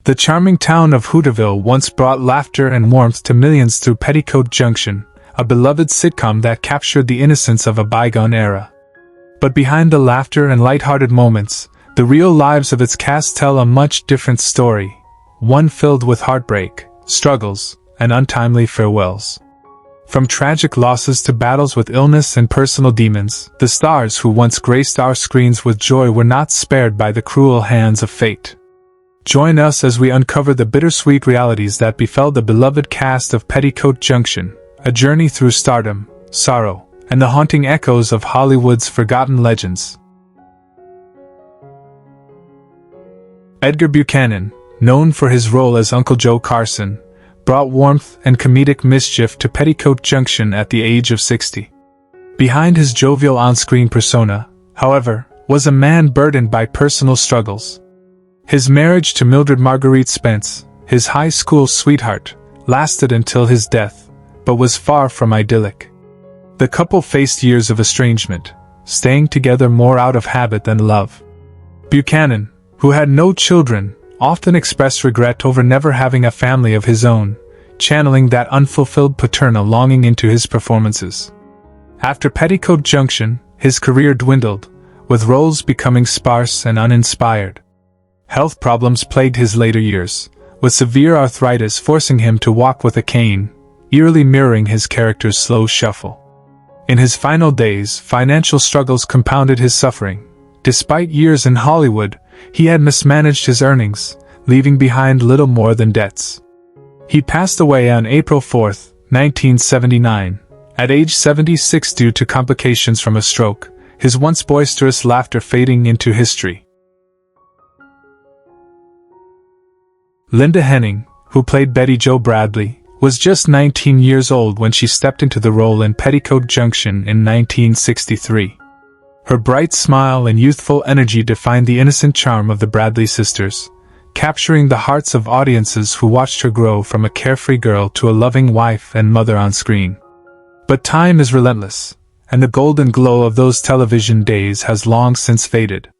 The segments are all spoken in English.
The charming town of Hooterville once brought laughter and warmth to millions through Petticoat Junction, a beloved sitcom that captured the innocence of a bygone era. But behind the laughter and lighthearted moments, the real lives of its cast tell a much different story, one filled with heartbreak, struggles, and untimely farewells. From tragic losses to battles with illness and personal demons, the stars who once graced our screens with joy were not spared by the cruel hands of fate. Join us as we uncover the bittersweet realities that befell the beloved cast of Petticoat Junction, a journey through stardom, sorrow, and the haunting echoes of Hollywood's forgotten legends. Edgar Buchanan, known for his role as Uncle Joe Carson, brought warmth and comedic mischief to Petticoat Junction at the age of 60. Behind his jovial on-screen persona, however, was a man burdened by personal struggles. His marriage to Mildred Marguerite Spence, his high school sweetheart, lasted until his death, but was far from idyllic. The couple faced years of estrangement, staying together more out of habit than love. Buchanan, who had no children, often expressed regret over never having a family of his own, channeling that unfulfilled paternal longing into his performances. After Petticoat Junction, his career dwindled, with roles becoming sparse and uninspired. Health problems plagued his later years, with severe arthritis forcing him to walk with a cane, eerily mirroring his character's slow shuffle. In his final days, financial struggles compounded his suffering. Despite years in Hollywood, he had mismanaged his earnings, leaving behind little more than debts. He passed away on April 4, 1979, at age 76 due to complications from a stroke, his once boisterous laughter fading into history. Linda Henning, who played Betty Jo Bradley, was just 19 years old when she stepped into the role in Petticoat Junction in 1963. Her bright smile and youthful energy defined the innocent charm of the Bradley sisters, capturing the hearts of audiences who watched her grow from a carefree girl to a loving wife and mother on screen. But time is relentless, and the golden glow of those television days has long since faded.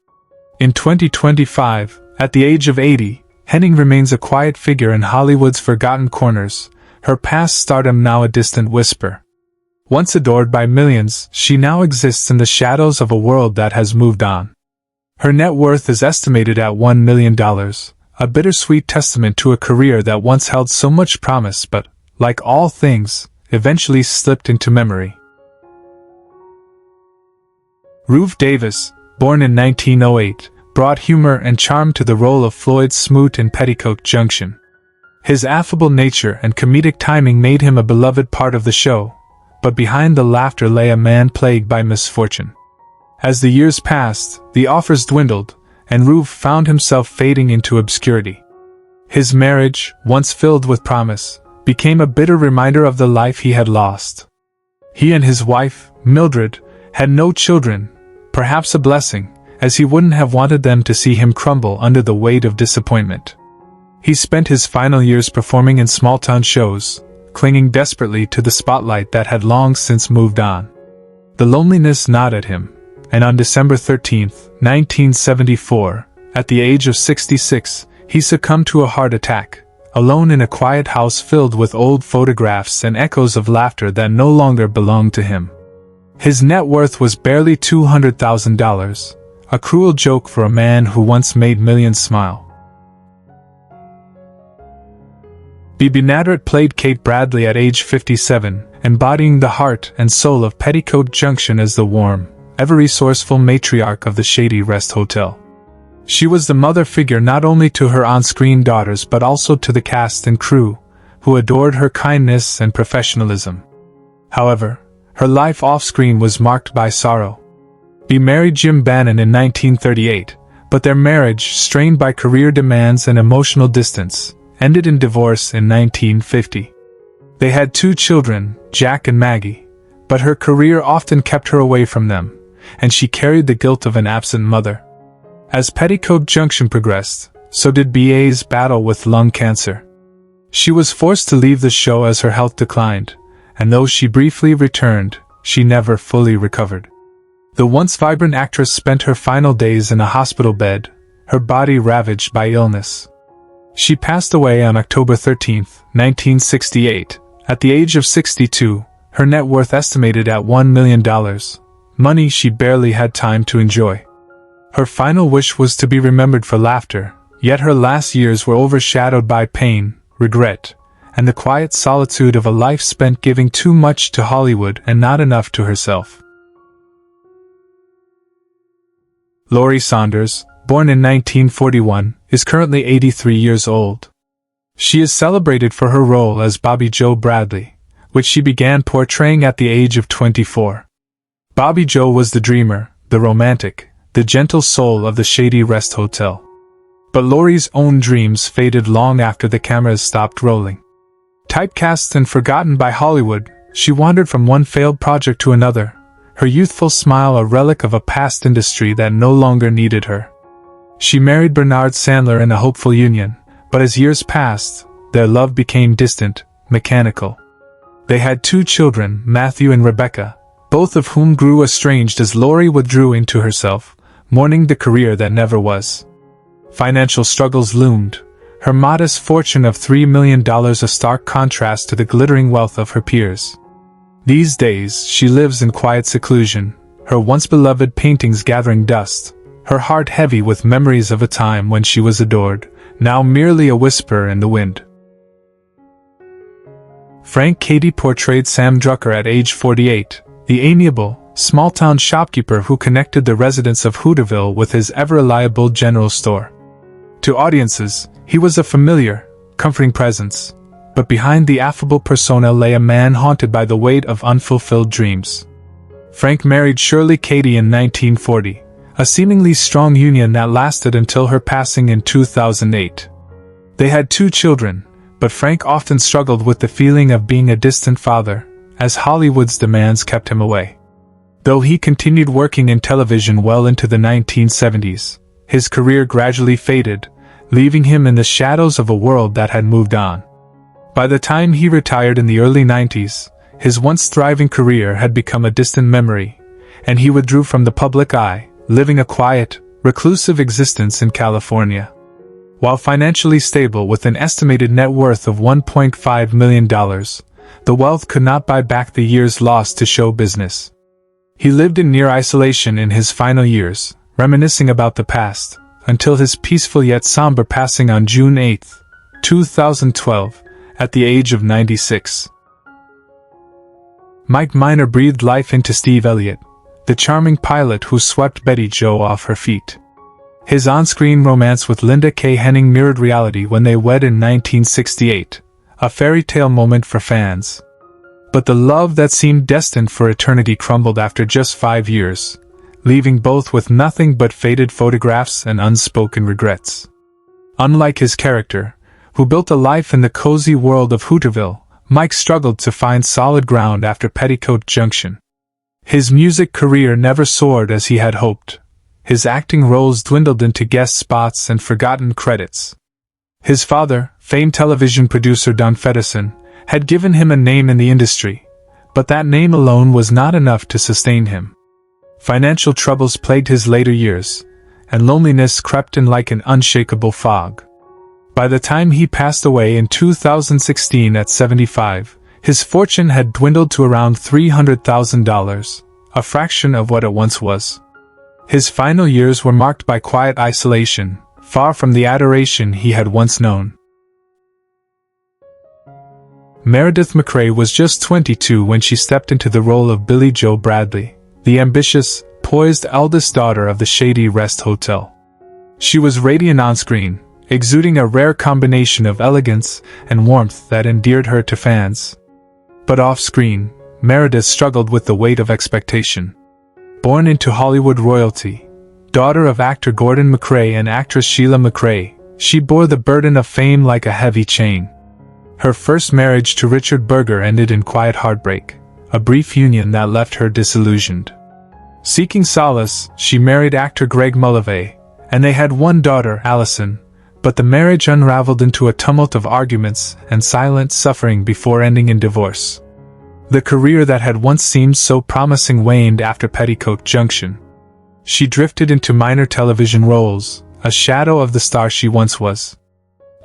In 2025, at the age of 80, Henning remains a quiet figure in Hollywood's forgotten corners, her past stardom now a distant whisper. Once adored by millions, she now exists in the shadows of a world that has moved on. Her net worth is estimated at $1 million, a bittersweet testament to a career that once held so much promise but, like all things, eventually slipped into memory. Reuve Davis, born in 1908, brought humor and charm to the role of Floyd Smoot in Petticoat Junction. His affable nature and comedic timing made him a beloved part of the show, but behind the laughter lay a man plagued by misfortune. As the years passed, the offers dwindled, and Reuve found himself fading into obscurity. His marriage, once filled with promise, became a bitter reminder of the life he had lost. He and his wife, Mildred, had no children, perhaps a blessing, as he wouldn't have wanted them to see him crumble under the weight of disappointment. He spent his final years performing in small-town shows, clinging desperately to the spotlight that had long since moved on. The loneliness gnawed at him, and on December 13, 1974, at the age of 66, he succumbed to a heart attack, alone in a quiet house filled with old photographs and echoes of laughter that no longer belonged to him. His net worth was barely $200,000, a cruel joke for a man who once made millions smile. Bebe Nadrett played Kate Bradley at age 57, embodying the heart and soul of Petticoat Junction as the warm, ever-resourceful matriarch of the Shady Rest Hotel. She was the mother figure not only to her on-screen daughters but also to the cast and crew, who adored her kindness and professionalism. However, her life off-screen was marked by sorrow. Bebe married Jim Bannon in 1938, but their marriage, strained by career demands and emotional distance, ended in divorce in 1950. They had 2 children, Jack and Maggie, but her career often kept her away from them, and she carried the guilt of an absent mother. As Petticoat Junction progressed, so did BA's battle with lung cancer. She was forced to leave the show as her health declined, and though she briefly returned, she never fully recovered. The once vibrant actress spent her final days in a hospital bed, her body ravaged by illness. She passed away on October 13, 1968, at the age of 62, her net worth estimated at $1 million, money she barely had time to enjoy. Her final wish was to be remembered for laughter, yet her last years were overshadowed by pain, regret, and the quiet solitude of a life spent giving too much to Hollywood and not enough to herself. Laurie Saunders, born in 1941, is currently 83 years old. She is celebrated for her role as Bobby Jo Bradley, which she began portraying at the age of 24. Bobby Jo was the dreamer, the romantic, the gentle soul of the shady Rest Hotel. But Laurie's own dreams faded long after the cameras stopped rolling. Typecast and forgotten by Hollywood, she wandered from one failed project to another, her youthful smile a relic of a past industry that no longer needed her. She married Bernard Sandler in a hopeful union, but as years passed, their love became distant, mechanical. They had 2 children, Matthew and Rebecca, both of whom grew estranged as Laurie withdrew into herself, mourning the career that never was. Financial struggles loomed, her modest fortune of $3 million a stark contrast to the glittering wealth of her peers. These days, she lives in quiet seclusion, her once beloved paintings gathering dust, her heart heavy with memories of a time when she was adored, now merely a whisper in the wind. Frank Cady portrayed Sam Drucker at age 48, the amiable, small-town shopkeeper who connected the residents of Hooterville with his ever-reliable general store. To audiences, he was a familiar, comforting presence, but behind the affable persona lay a man haunted by the weight of unfulfilled dreams. Frank married Shirley Cady in 1940, a seemingly strong union that lasted until her passing in 2008. They had 2 children, but Frank often struggled with the feeling of being a distant father, as Hollywood's demands kept him away. Though he continued working in television well into the 1970s, his career gradually faded, leaving him in the shadows of a world that had moved on. By the time he retired in the early 90s, his once thriving career had become a distant memory, and he withdrew from the public eye, living a quiet, reclusive existence in California. While financially stable with an estimated net worth of $1.5 million, the wealth could not buy back the years lost to show business. He lived in near isolation in his final years, reminiscing about the past, until his peaceful yet somber passing on June 8, 2012, at the age of 96. Mike Minor breathed life into Steve Elliott, the charming pilot who swept Betty Jo off her feet. His on-screen romance with Linda K. Henning mirrored reality when they wed in 1968, a fairy tale moment for fans. But the love that seemed destined for eternity crumbled after just 5 years, leaving both with nothing but faded photographs and unspoken regrets. Unlike his character, who built a life in the cozy world of Hooterville, Mike struggled to find solid ground after Petticoat Junction. His music career never soared as he had hoped. His acting roles dwindled into guest spots and forgotten credits. His father, famed television producer Don Feddison, had given him a name in the industry, but that name alone was not enough to sustain him. Financial troubles plagued his later years, and loneliness crept in like an unshakable fog. By the time he passed away in 2016 at 75, his fortune had dwindled to around $300,000, a fraction of what it once was. His final years were marked by quiet isolation, far from the adoration he had once known. Meredith McRae was just 22 when she stepped into the role of Billie Jo Bradley, the ambitious, poised eldest daughter of the shady Rest Hotel. She was radiant on-screen, exuding a rare combination of elegance and warmth that endeared her to fans. But off-screen, Meredith struggled with the weight of expectation. Born into Hollywood royalty, daughter of actor Gordon McRae and actress Sheila McRae, she bore the burden of fame like a heavy chain. Her first marriage to Richard Berger ended in quiet heartbreak, a brief union that left her disillusioned. Seeking solace, she married actor Greg Mullivet, and they had one daughter, Allison, but the marriage unraveled into a tumult of arguments and silent suffering before ending in divorce. The career that had once seemed so promising waned after Petticoat Junction. She drifted into minor television roles, a shadow of the star she once was.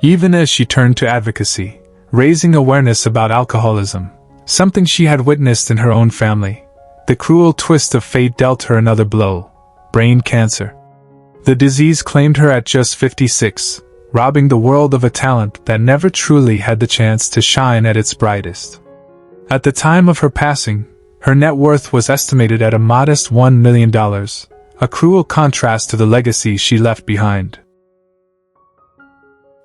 even as she turned to advocacy, raising awareness about alcoholism, something she had witnessed in her own family. The cruel twist of fate dealt her another blow: brain cancer. The disease claimed her at just 56, robbing the world of a talent that never truly had the chance to shine at its brightest. At the time of her passing, her net worth was estimated at a modest $1 million, a cruel contrast to the legacy she left behind.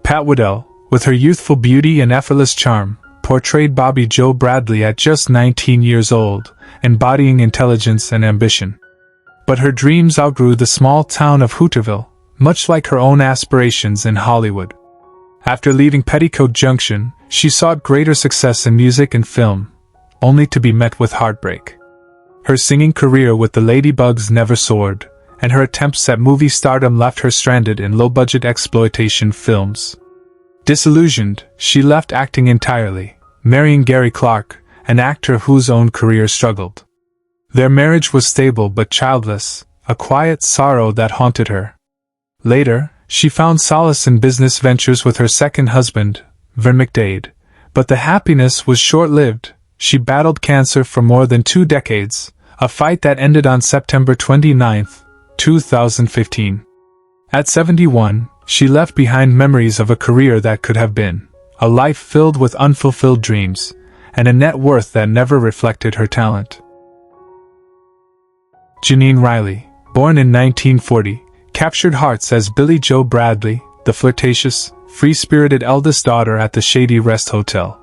Pat Waddell, with her youthful beauty and effortless charm, portrayed Bobby Jo Bradley at just 19 years old, embodying intelligence and ambition. But her dreams outgrew the small town of Hooterville, much like her own aspirations in Hollywood. After leaving Petticoat Junction, she sought greater success in music and film, only to be met with heartbreak. Her singing career with the Ladybugs never soared, and her attempts at movie stardom left her stranded in low-budget exploitation films. Disillusioned, she left acting entirely, marrying Gary Clark, an actor whose own career struggled. Their marriage was stable but childless, a quiet sorrow that haunted her. Later, she found solace in business ventures with her second husband, Vern McDade, but the happiness was short-lived. She battled cancer for more than 2 decades, a fight that ended on September 29, 2015. At 71, she left behind memories of a career that could have been, a life filled with unfulfilled dreams, and a net worth that never reflected her talent. Janine Riley, born in 1940, captured hearts as Billie Jo Bradley, the flirtatious, free-spirited eldest daughter at the Shady Rest Hotel.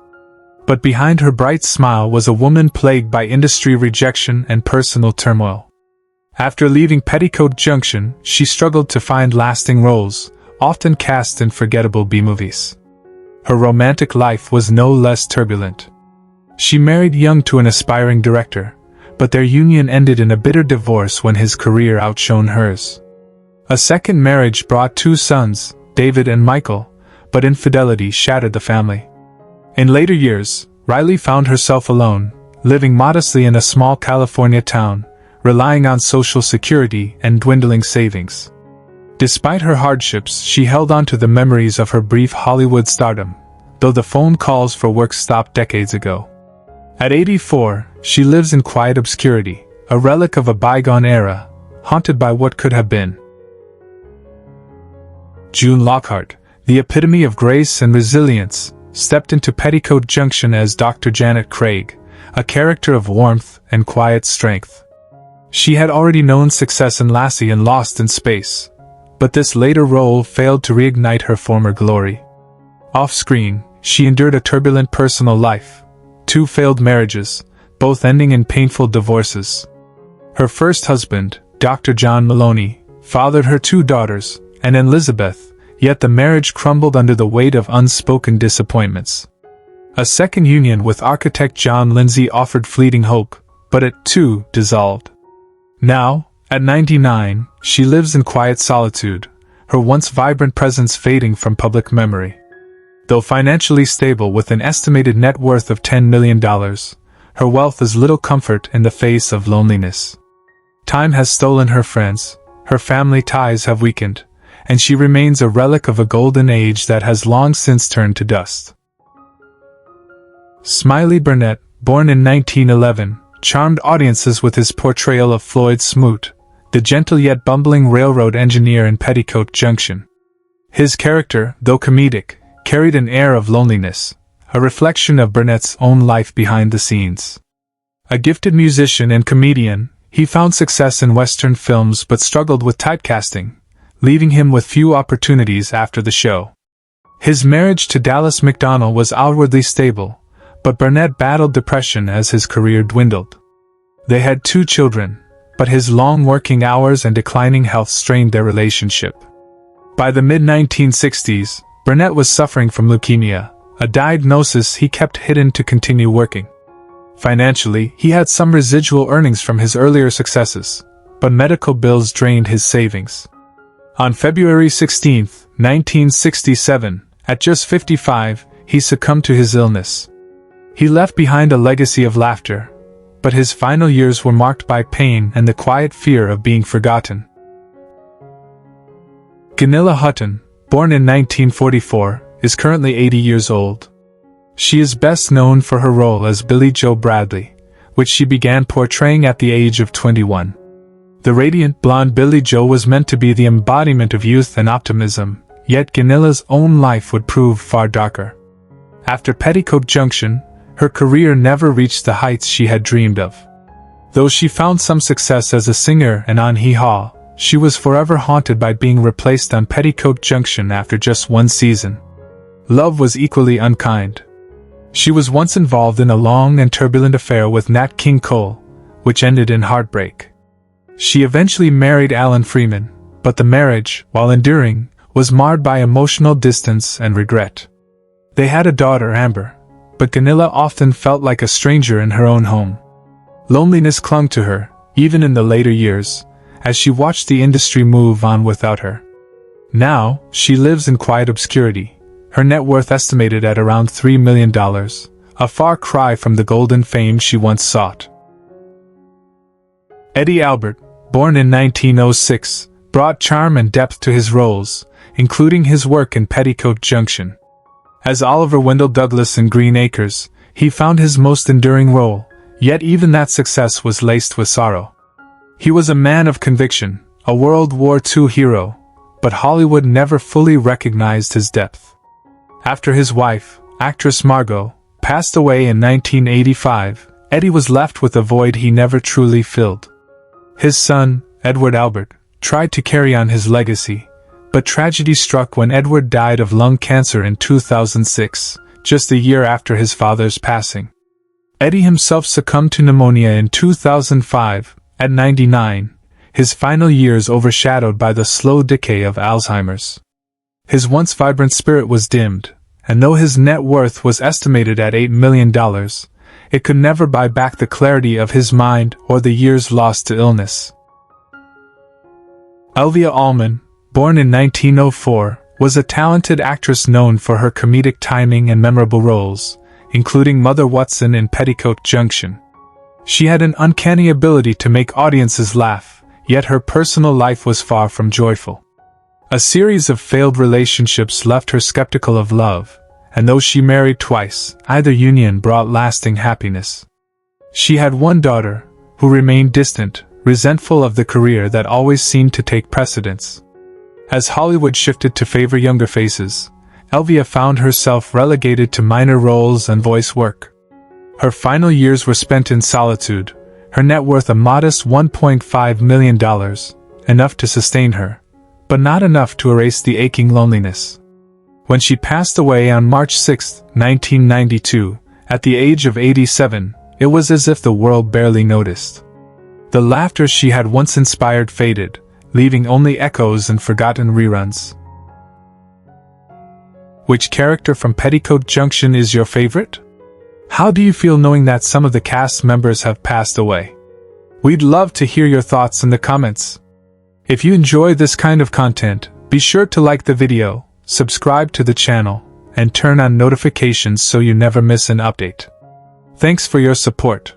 But behind her bright smile was a woman plagued by industry rejection and personal turmoil. After leaving Petticoat Junction, she struggled to find lasting roles, often cast in forgettable B-movies. Her romantic life was no less turbulent. She married young to an aspiring director, but their union ended in a bitter divorce when his career outshone hers. A second marriage brought 2 sons, David and Michael, but infidelity shattered the family. In later years, Riley found herself alone, living modestly in a small California town, relying on social security and dwindling savings. Despite her hardships, she held on to the memories of her brief Hollywood stardom, though the phone calls for work stopped decades ago. At 84, she lives in quiet obscurity, a relic of a bygone era, haunted by what could have been. June Lockhart, the epitome of grace and resilience, stepped into Petticoat Junction as Dr. Janet Craig, a character of warmth and quiet strength. She had already known success in Lassie and Lost in Space, but this later role failed to reignite her former glory. Off-screen, she endured a turbulent personal life, 2 failed marriages, both ending in painful divorces. Her first husband, Dr. John Maloney, fathered her 2 daughters, and Elizabeth, yet the marriage crumbled under the weight of unspoken disappointments. A second union with architect John Lindsay offered fleeting hope, but it, too, dissolved. Now, at 99, she lives in quiet solitude, her once vibrant presence fading from public memory. Though financially stable with an estimated net worth of $10 million, her wealth is little comfort in the face of loneliness. Time has stolen her friends, her family ties have weakened, and she remains a relic of a golden age that has long since turned to dust. Smiley Burnett, born in 1911, charmed audiences with his portrayal of Floyd Smoot, the gentle yet bumbling railroad engineer in Petticoat Junction. His character, though comedic, carried an air of loneliness, a reflection of Burnett's own life behind the scenes. A gifted musician and comedian, he found success in Western films but struggled with typecasting, leaving him with few opportunities after the show. His marriage to Dallas McDonnell was outwardly stable, but Burnett battled depression as his career dwindled. They had 2 children, but his long working hours and declining health strained their relationship. By the mid-1960s, Burnett was suffering from leukemia, a diagnosis he kept hidden to continue working. Financially, he had some residual earnings from his earlier successes, but medical bills drained his savings. On February 16, 1967, at just 55, he succumbed to his illness. He left behind a legacy of laughter, but his final years were marked by pain and the quiet fear of being forgotten. Gunilla Hutton, born in 1944, is currently 80 years old. She is best known for her role as Billie Jo Bradley, which she began portraying at the age of 21. The radiant blonde Billie Jo was meant to be the embodiment of youth and optimism, yet Ganila's own life would prove far darker. After Petticoat Junction, her career never reached the heights she had dreamed of. Though she found some success as a singer and on Hee Haw, she was forever haunted by being replaced on Petticoat Junction after just one season. Love was equally unkind. She was once involved in a long and turbulent affair with Nat King Cole, which ended in heartbreak. She eventually married Alan Freeman, but the marriage, while enduring, was marred by emotional distance and regret. They had a daughter, Amber, but Ganila often felt like a stranger in her own home. Loneliness clung to her, even in the later years, as she watched the industry move on without her. Now, she lives in quiet obscurity, her net worth estimated at around $3 million, a far cry from the golden fame she once sought. Eddie Albert, born in 1906, brought charm and depth to his roles, including his work in Petticoat Junction. As Oliver Wendell Douglas in Green Acres, he found his most enduring role, yet even that success was laced with sorrow. He was a man of conviction, a World War II hero, but Hollywood never fully recognized his depth. After his wife, actress Margot, passed away in 1985, Eddie was left with a void he never truly filled. His son, Edward Albert, tried to carry on his legacy, but tragedy struck when Edward died of lung cancer in 2006, just a year after his father's passing. Eddie himself succumbed to pneumonia in 2005, at 99, his final years overshadowed by the slow decay of Alzheimer's. His once vibrant spirit was dimmed, and though his net worth was estimated at $8 million, it could never buy back the clarity of his mind or the years lost to illness. Elvia Allman, born in 1904, was a talented actress known for her comedic timing and memorable roles, including Mother Watson in Petticoat Junction. She had an uncanny ability to make audiences laugh, yet her personal life was far from joyful. A series of failed relationships left her skeptical of love, and though she married twice, either union brought lasting happiness. She had one daughter, who remained distant, resentful of the career that always seemed to take precedence. As Hollywood shifted to favor younger faces, Elvia found herself relegated to minor roles and voice work. Her final years were spent in solitude, her net worth a modest $1.5 million, enough to sustain her, but not enough to erase the aching loneliness. When she passed away on March 6, 1992, at the age of 87, it was as if the world barely noticed. The laughter she had once inspired faded, leaving only echoes and forgotten reruns. Which character from Petticoat Junction is your favorite? How do you feel knowing that some of the cast members have passed away? We'd love to hear your thoughts in the comments. If you enjoy this kind of content, be sure to like the video, subscribe to the channel, and turn on notifications so you never miss an update. Thanks for your support.